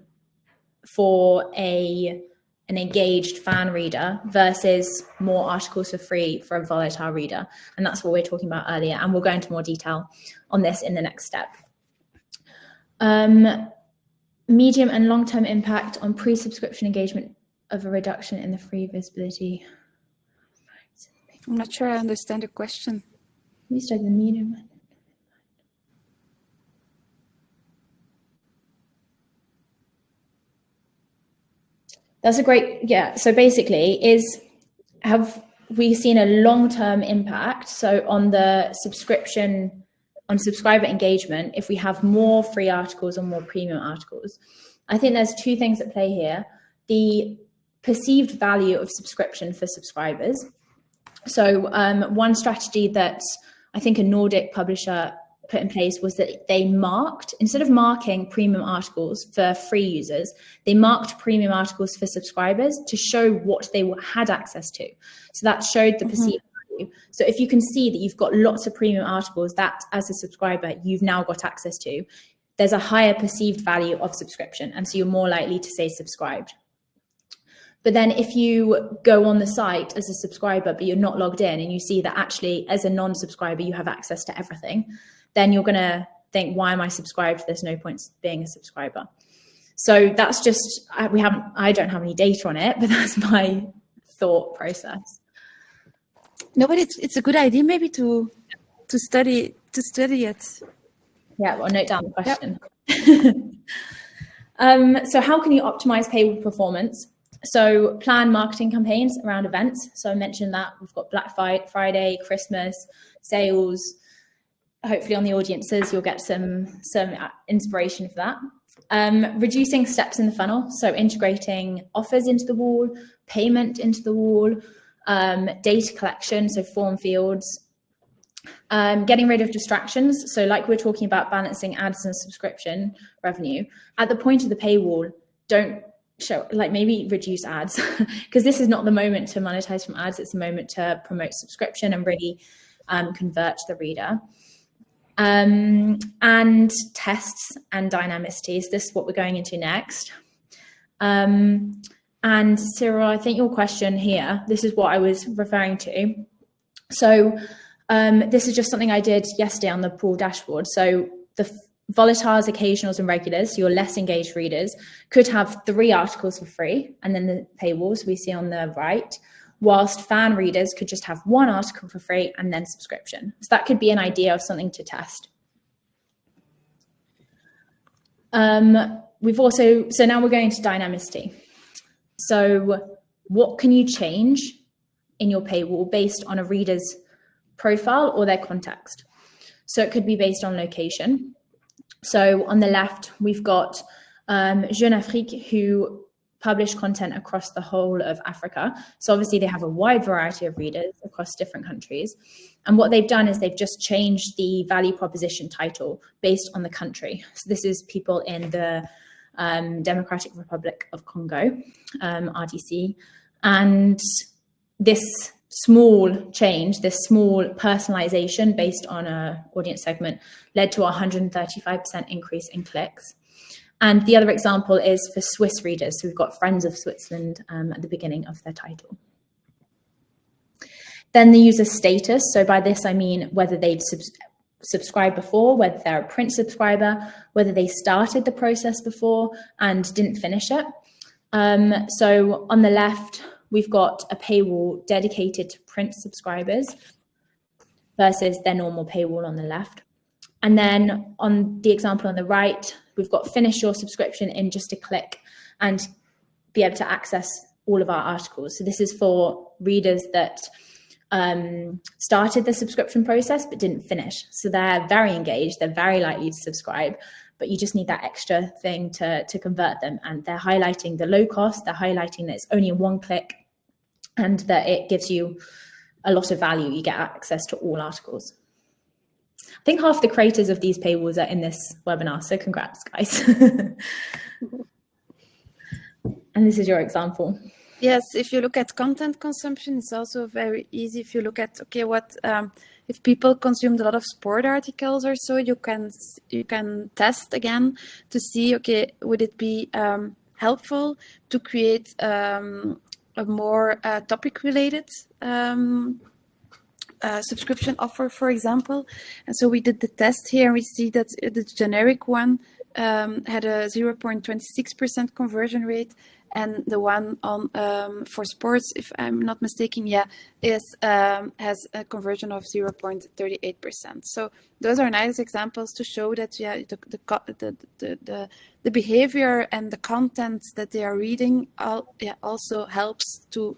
for an engaged fan reader versus more articles for free for a volatile reader. And that's what we were talking about earlier. And we'll go into more detail on this in the next step. Medium and long-term impact on pre-subscription engagement of a reduction in the free visibility. I'm not sure I understand the question. We studied the medium. That's a great, yeah. So basically, have we seen a long-term impact? So on the subscription, on subscriber engagement, if we have more free articles or more premium articles? I think there's 2 things at play here. The perceived value of subscription for subscribers. So one strategy that I think a Nordic publisher put in place was that they marked, instead of marking premium articles for free users, they marked premium articles for subscribers to show what they had access to. So that showed the perceived value. So if you can see that you've got lots of premium articles that as a subscriber, you've now got access to, there's a higher perceived value of subscription. And so you're more likely to say subscribed. But then if you go on the site as a subscriber, but you're not logged in, and you see that actually as a non-subscriber, you have access to everything, then you're going to think, why am I subscribed? There's no point being a subscriber. So that's just, I don't have any data on it, but that's my thought process. No, but it's a good idea maybe to to study it. Yeah, well, note down the question. So how can you optimize paywall performance? So plan marketing campaigns around events. So I mentioned that we've got Black Friday, Christmas, sales. Hopefully on the audiences, you'll get some inspiration for that. Reducing steps in the funnel. So integrating offers into the wall, payment into the wall, data collection, so form fields, getting rid of distractions. So like we're talking about balancing ads and subscription revenue, at the point of the paywall, don't show, like maybe reduce ads because this is not the moment to monetize from ads. It's the moment to promote subscription and really convert the reader. And tests and dynamicities. This is what we're going into next. And Cyril, I think your question here, this is what I was referring to. So this is just something I did yesterday on the Poool dashboard. So the volatiles, occasionals, and regulars, your less engaged readers, could have 3 articles for free, and then the paywalls we see on the right, whilst fan readers could just have 1 article for free and then subscription. So that could be an idea of something to test. We've also, so now we're going to dynamicity. So what can you change in your paywall based on a reader's profile or their context? So it could be based on location. So on the left, we've got Jeune Afrique, who publish content across the whole of Africa. So obviously they have a wide variety of readers across different countries. And what they've done is they've just changed the value proposition title based on the country. So this is people in the Democratic Republic of Congo, RDC. And this small change, this small personalization based on a audience segment led to a 135% increase in clicks. And the other example is for Swiss readers. So we've got Friends of Switzerland at the beginning of their title. Then the user status. So by this, I mean whether they've subscribed before, whether they're a print subscriber, whether they started the process before and didn't finish it. So on the left, we've got a paywall dedicated to print subscribers versus their normal paywall on the left. And then on the example on the right, we've got finish your subscription in just a click and be able to access all of our articles. So this is for readers that started the subscription process but didn't finish. So they're very engaged, they're very likely to subscribe, but you just need that extra thing to convert them. And they're highlighting the low cost, they're highlighting that it's only 1 click and that it gives you a lot of value. You get access to all articles. I think half the creators of these paywalls are in this webinar, so congrats, guys. And this is your example. Yes, if you look at content consumption, it's also very easy. If you look at, okay, what if people consumed a lot of sport articles or so, you can test again to see, okay, would it be helpful to create a more topic-related subscription offer, for example. And so we did the test here, and we see that the generic one had a 0.26% conversion rate, and the one on for sports, if I'm not mistaken, has a conversion of 0.38%. So those are nice examples to show that the behavior and the content that they are reading also helps to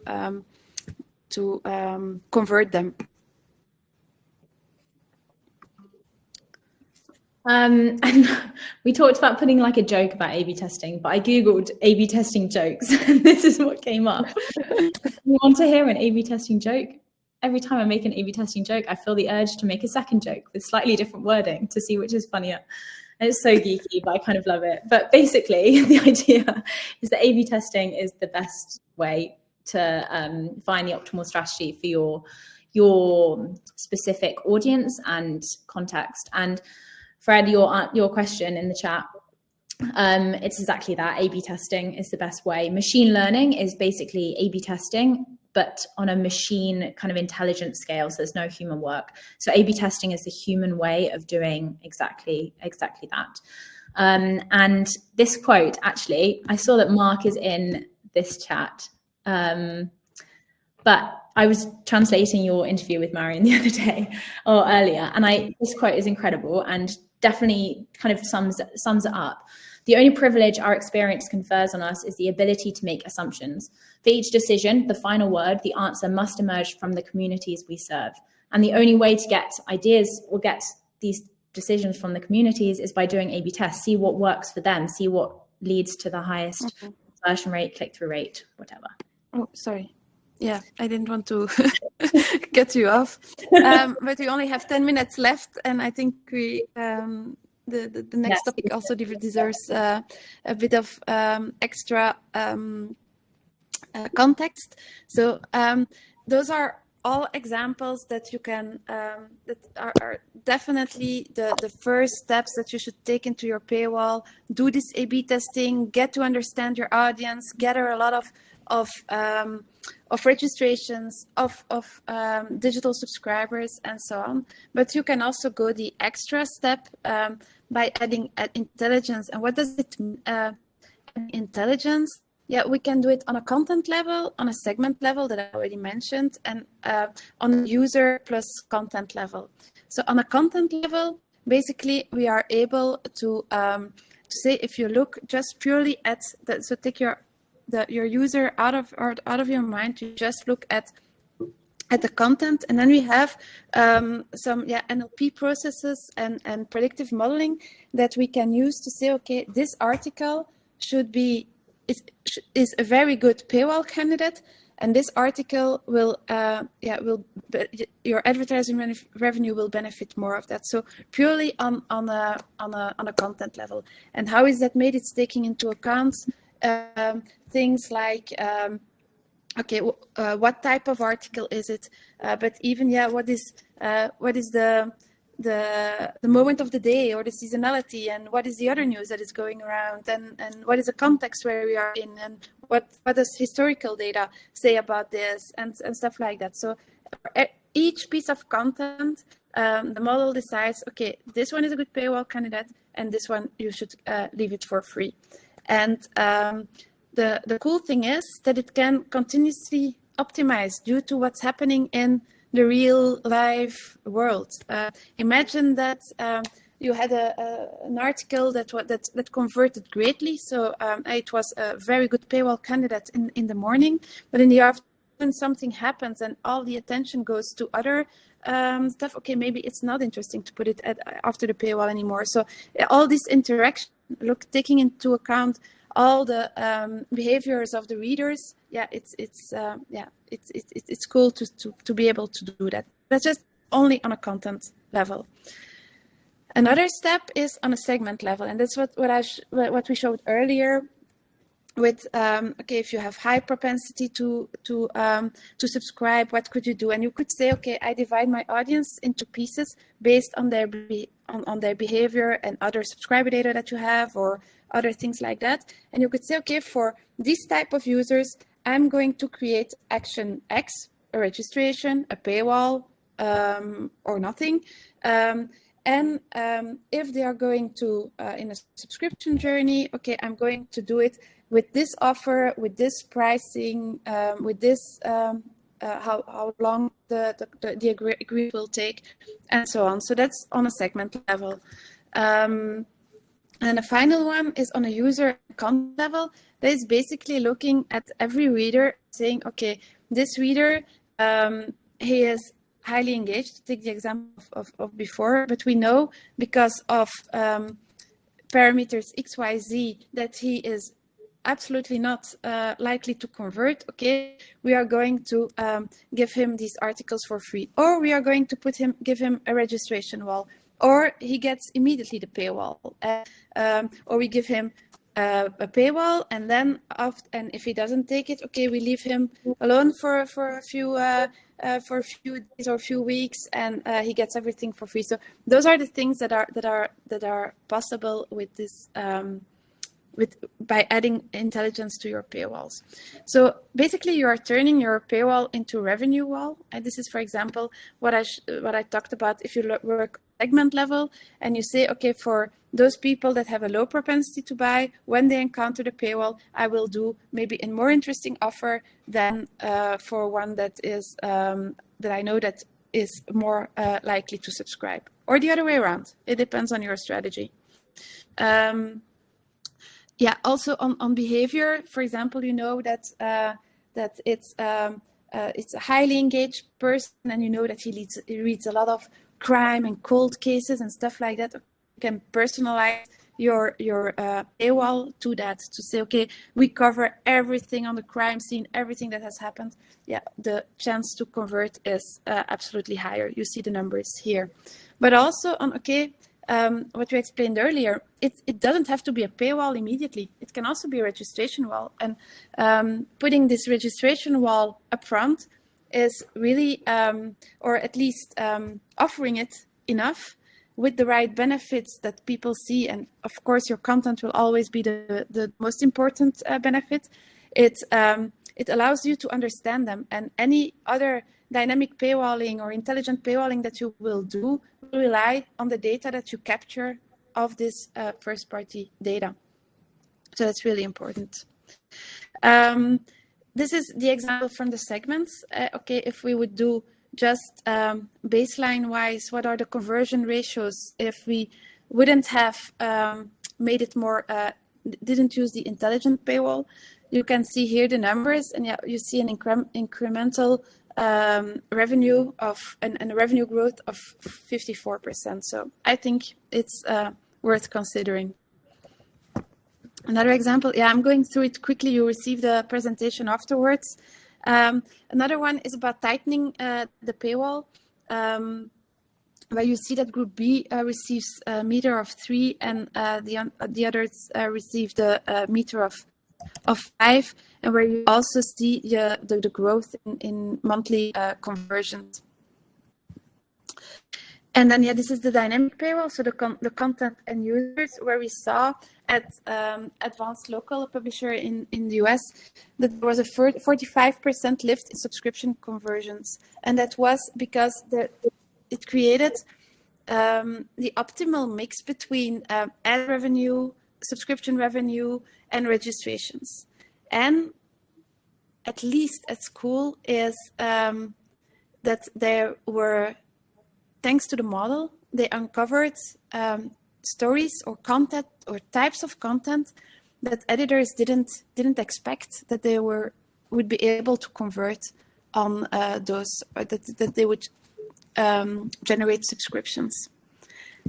convert them. And we talked about putting like a joke about A/B testing, but I Googled A/B testing jokes and this is what came up. You want to hear an A/B testing joke? Every time I make an A/B testing joke, I feel the urge to make a second joke with slightly different wording to see which is funnier. And it's so geeky, but I kind of love it. But basically, the idea is that A/B testing is the best way to find the optimal strategy for your specific audience and context. And Fred, your question in the chat, it's exactly that. A/B testing is the best way. Machine learning is basically A/B testing, but on a machine kind of intelligence scale, so there's no human work. So A/B testing is the human way of doing exactly that. And this quote, actually, I saw that Mark is in this chat, but I was translating your interview with Marion the other day or earlier, and this quote is incredible and definitely kind of sums it up. The only privilege our experience confers on us is the ability to make assumptions. For each decision, the final word, the answer must emerge from the communities we serve. And the only way to get ideas or get these decisions from the communities is by doing A/B tests, see what works for them, see what leads to the highest conversion rate, click-through rate, whatever. Oh, sorry. Yeah, I didn't want to cut you off, but we only have 10 minutes left, and I think we the next topic also deserves a bit of extra context. So those are all examples that you can that are definitely the first steps that you should take into your paywall. Do this A/B testing, get to understand your audience, gather a lot of registrations, of digital subscribers, and so on. But you can also go the extra step by adding intelligence. And what does it mean? Intelligence? Yeah, we can do it on a content level, on a segment level that I already mentioned, and on a user plus content level. So on a content level, basically we are able to say, if you look just purely at so take your user out of your mind, you just look at the content, and then we have some NLP processes and predictive modeling that we can use to say, okay, this article is a very good paywall candidate, and this article will your advertising revenue will benefit more of that. So purely on a content level. And how is that made? It's taking into account things like what type of article is it, but even what is the moment of the day, or the seasonality, and what is the other news that is going around, and what is the context where we are in, and what does historical data say about this, and stuff like that. So each piece of content, the model decides, okay, this one is a good paywall candidate, and this one you should leave it for free. And the cool thing is that it can continuously optimize due to what's happening in the real life world. Imagine that you had an article that converted greatly. So it was a very good paywall candidate in the morning, but in the afternoon something happens and all the attention goes to other stuff. Okay, maybe it's not interesting to put it after the paywall anymore. So all this interaction, taking into account all the behaviors of the readers, it's cool to be able to do that. That's just only on a content level. Another step is on a segment level, and that's what we showed earlier. With if you have high propensity to subscribe, what could you do? And you could say, okay, I divide my audience into pieces based on their behavior and other subscriber data that you have, or other things like that. And you could say, okay, for this type of users, I'm going to create action X, a registration, a paywall, or nothing. And if they are going to in a subscription journey, okay, I'm going to do it with this offer, with this pricing, with this how long the agreement will take, and so on. So that's on a segment level. And the final one is on a user content level. That is basically looking at every reader, saying, okay, this reader, he is highly engaged, to take the example of before, but we know because of parameters XYZ that he is absolutely not likely to convert. Okay, we are going to give him these articles for free, or we are going to give him a registration wall, or he gets immediately the paywall, or we give him a paywall, and then and if he doesn't take it, okay, we leave him alone for a few days or a few weeks, and he gets everything for free. So those are the things that are possible with this by adding intelligence to your paywalls. So basically, you are turning your paywall into revenue wall. And this is, for example, what I talked about. If you work segment level and you say, okay, for those people that have a low propensity to buy, when they encounter the paywall, I will do maybe a more interesting offer than for one that is that I know that is more likely to subscribe, or the other way around. It depends on your strategy. Yeah, also on behavior, for example, you know that that it's a highly engaged person, and you know that he reads a lot of crime and cold cases and stuff like that. You can personalize your paywall to that, to say, okay, we cover everything on the crime scene, everything that has happened. Yeah, the chance to convert is absolutely higher. You see the numbers here. But also on, okay, what we explained earlier, it doesn't have to be a paywall immediately. It can also be a registration wall. And putting this registration wall up front is really, or at least offering it enough with the right benefits that people see. And of course, your content will always be the most important benefit. It allows you to understand them, and any other dynamic paywalling or intelligent paywalling that you will do will rely on the data that you capture of this first-party data. So that's really important. This is the example from the segments. Okay, if we would do just baseline-wise, what are the conversion ratios if we wouldn't have made it more, didn't use the intelligent paywall? You can see here the numbers, and yeah, you see an incremental revenue of and a revenue growth of 54%. So I think it's worth considering. Another example, yeah, I'm going through it quickly. You receive the presentation afterwards. Another one is about tightening the paywall, where you see that Group B receives a meter of 3, and the others received a meter of 5, and where you also see the growth in monthly conversions. And then, yeah, this is the dynamic paywall, so the content and users, where we saw at Advanced Local, a publisher in the US, that there was a 45% lift in subscription conversions. And that was because it created the optimal mix between ad revenue, subscription revenue, and registrations. And at least as cool is that there were, thanks to the model, they uncovered stories or content or types of content that editors didn't expect that they would be able to convert on those, or that they would generate subscriptions.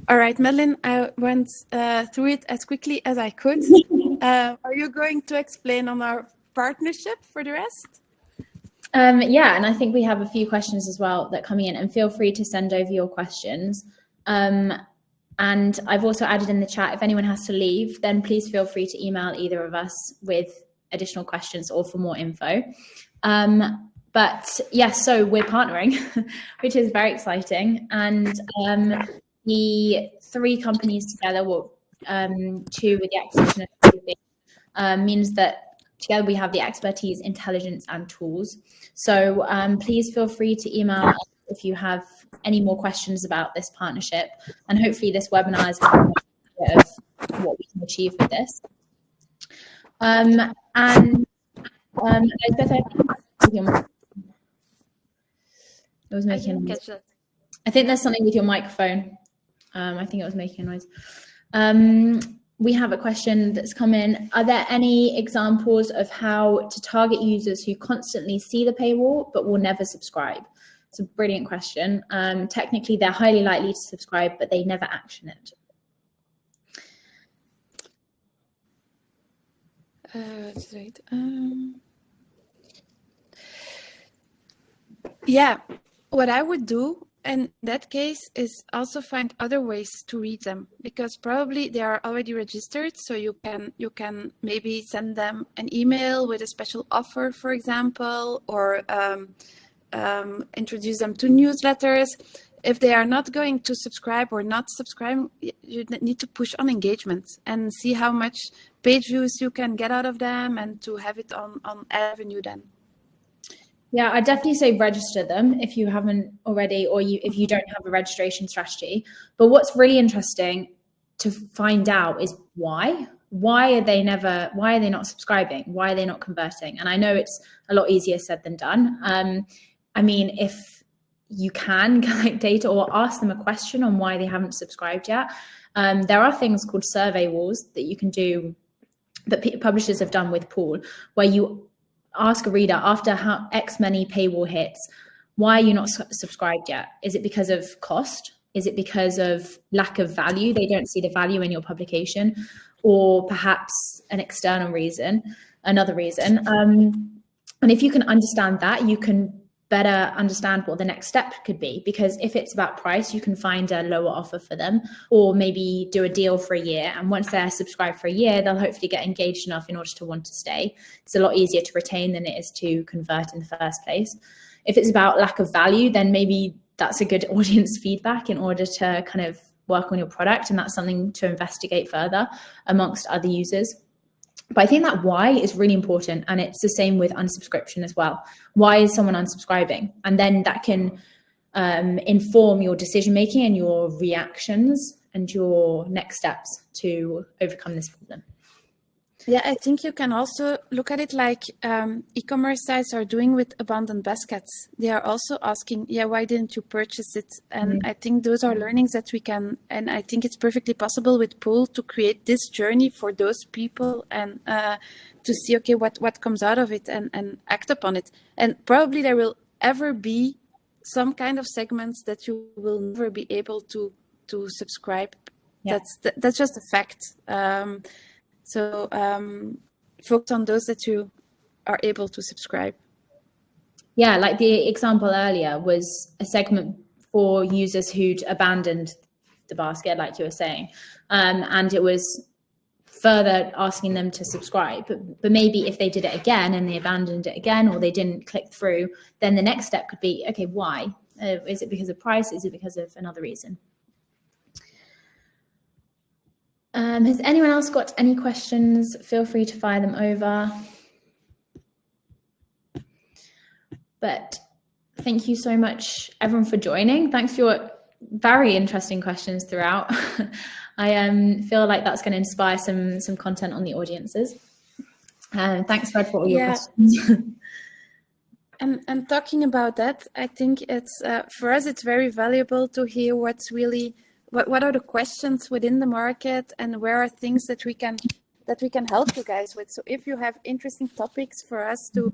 All right, Madeline, I went through it as quickly as I could. Are you going to explain on our partnership for the rest? Yeah, and I think we have a few questions as well that come in, and feel free to send over your questions. And I've also added in the chat, if anyone has to leave, then please feel free to email either of us with additional questions or for more info. But yes, so we're partnering, which is very exciting. And the 3 companies together, well, 2 with the acquisition of means that together we have the expertise, intelligence, and tools. So please feel free to email us if you have any more questions about this partnership. And hopefully this webinar is a bit of what we can achieve with this. Liesbeth, it was making a noise. I think there's something with your microphone. I think it was making a noise. We have a question that's come in. Are there any examples of how to target users who constantly see the paywall but will never subscribe? It's a brilliant question. Technically, they're highly likely to subscribe, but they never action it. That's right. Yeah, what I would do in that case is also find other ways to reach them, because probably they are already registered. So you can maybe send them an email with a special offer, for example, or introduce them to newsletters. if they are not going to subscribe or not subscribing, you need to push on engagement and see how much page views you can get out of them, and to have it on avenue then. Yeah, I definitely say register them if you haven't already, or if you don't have a registration strategy. But what's really interesting to find out is why. Why are they not subscribing? Why are they not converting? And I know it's a lot easier said than done. I mean, if you can collect data or ask them a question on why they haven't subscribed yet, there are things called survey walls that you can do, that publishers have done with Poool, where you ask a reader after how X many paywall hits, why are you not subscribed yet? Is it because of cost? Is it because of lack of value? They don't see the value in your publication, or perhaps an external reason, another reason. And if you can understand that, you can better understand what the next step could be. Because if it's about price, you can find a lower offer for them, or maybe do a deal for a year. And once they're subscribed for a year, they'll hopefully get engaged enough in order to want to stay. It's a lot easier to retain than it is to convert in the first place. If it's about lack of value, then maybe that's a good audience feedback in order to kind of work on your product. And that's something to investigate further amongst other users. But I think that why is really important, and it's the same with unsubscription as well. Why is someone unsubscribing? And then that can inform your decision making and your reactions and your next steps to overcome this problem. Yeah, I think you can also look at it like e-commerce sites are doing with abandoned baskets. They are also asking, yeah, why didn't you purchase it? And I think those are learnings that we can, and I think it's perfectly possible with Poool to create this journey for those people, and to see, okay, what comes out of it, and act upon it. And probably there will ever be some kind of segments that you will never be able to subscribe. Yeah. That's just a fact. So focus on those that you are able to subscribe. Yeah, like the example earlier was a segment for users who'd abandoned the basket, like you were saying. And it was further asking them to subscribe. But maybe if they did it again and they abandoned it again, or they didn't click through, then the next step could be, okay, why? Is it because of price? Is it because of another reason? Has anyone else got any questions? Feel free to fire them over. But thank you so much, everyone, for joining. Thanks for your very interesting questions throughout. I feel like that's going to inspire some content on the audiences. Thanks, Fred, for all your questions. And talking about that, I think it's for us, it's very valuable to hear what's really what are the questions within the market, and where are things that we can help you guys with. So if you have interesting topics for us to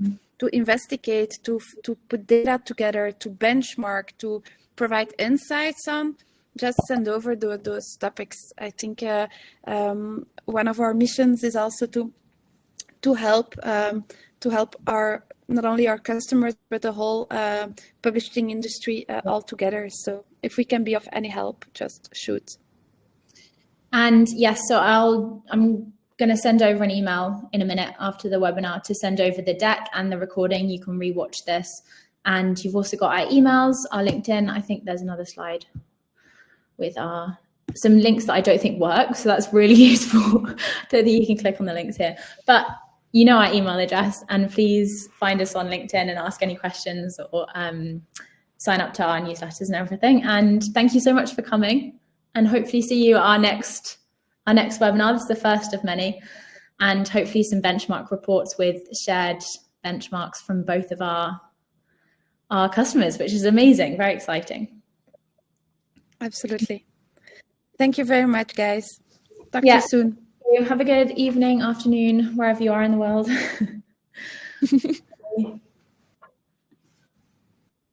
investigate, to put data together, to benchmark, to provide insights on, just send over those topics. I think one of our missions is also to help our not only our customers, but the whole publishing industry all together. So if we can be of any help, just shoot. And yes, so I'm going to send over an email in a minute after the webinar to send over the deck and the recording. You can rewatch this. And you've also got our emails, our LinkedIn. I think there's another slide with some links that I don't think work. So that's really useful. Don't think you can click on the links here. But you know our email address, and please find us on LinkedIn and ask any questions, or sign up to our newsletters and everything. And thank you so much for coming, and hopefully see you at our next webinar. This is the first of many, and hopefully some benchmark reports with shared benchmarks from both of our customers, which is amazing, very exciting. Absolutely. Thank you very much, guys. Talk to you soon. Have a good evening, afternoon, wherever you are in the world.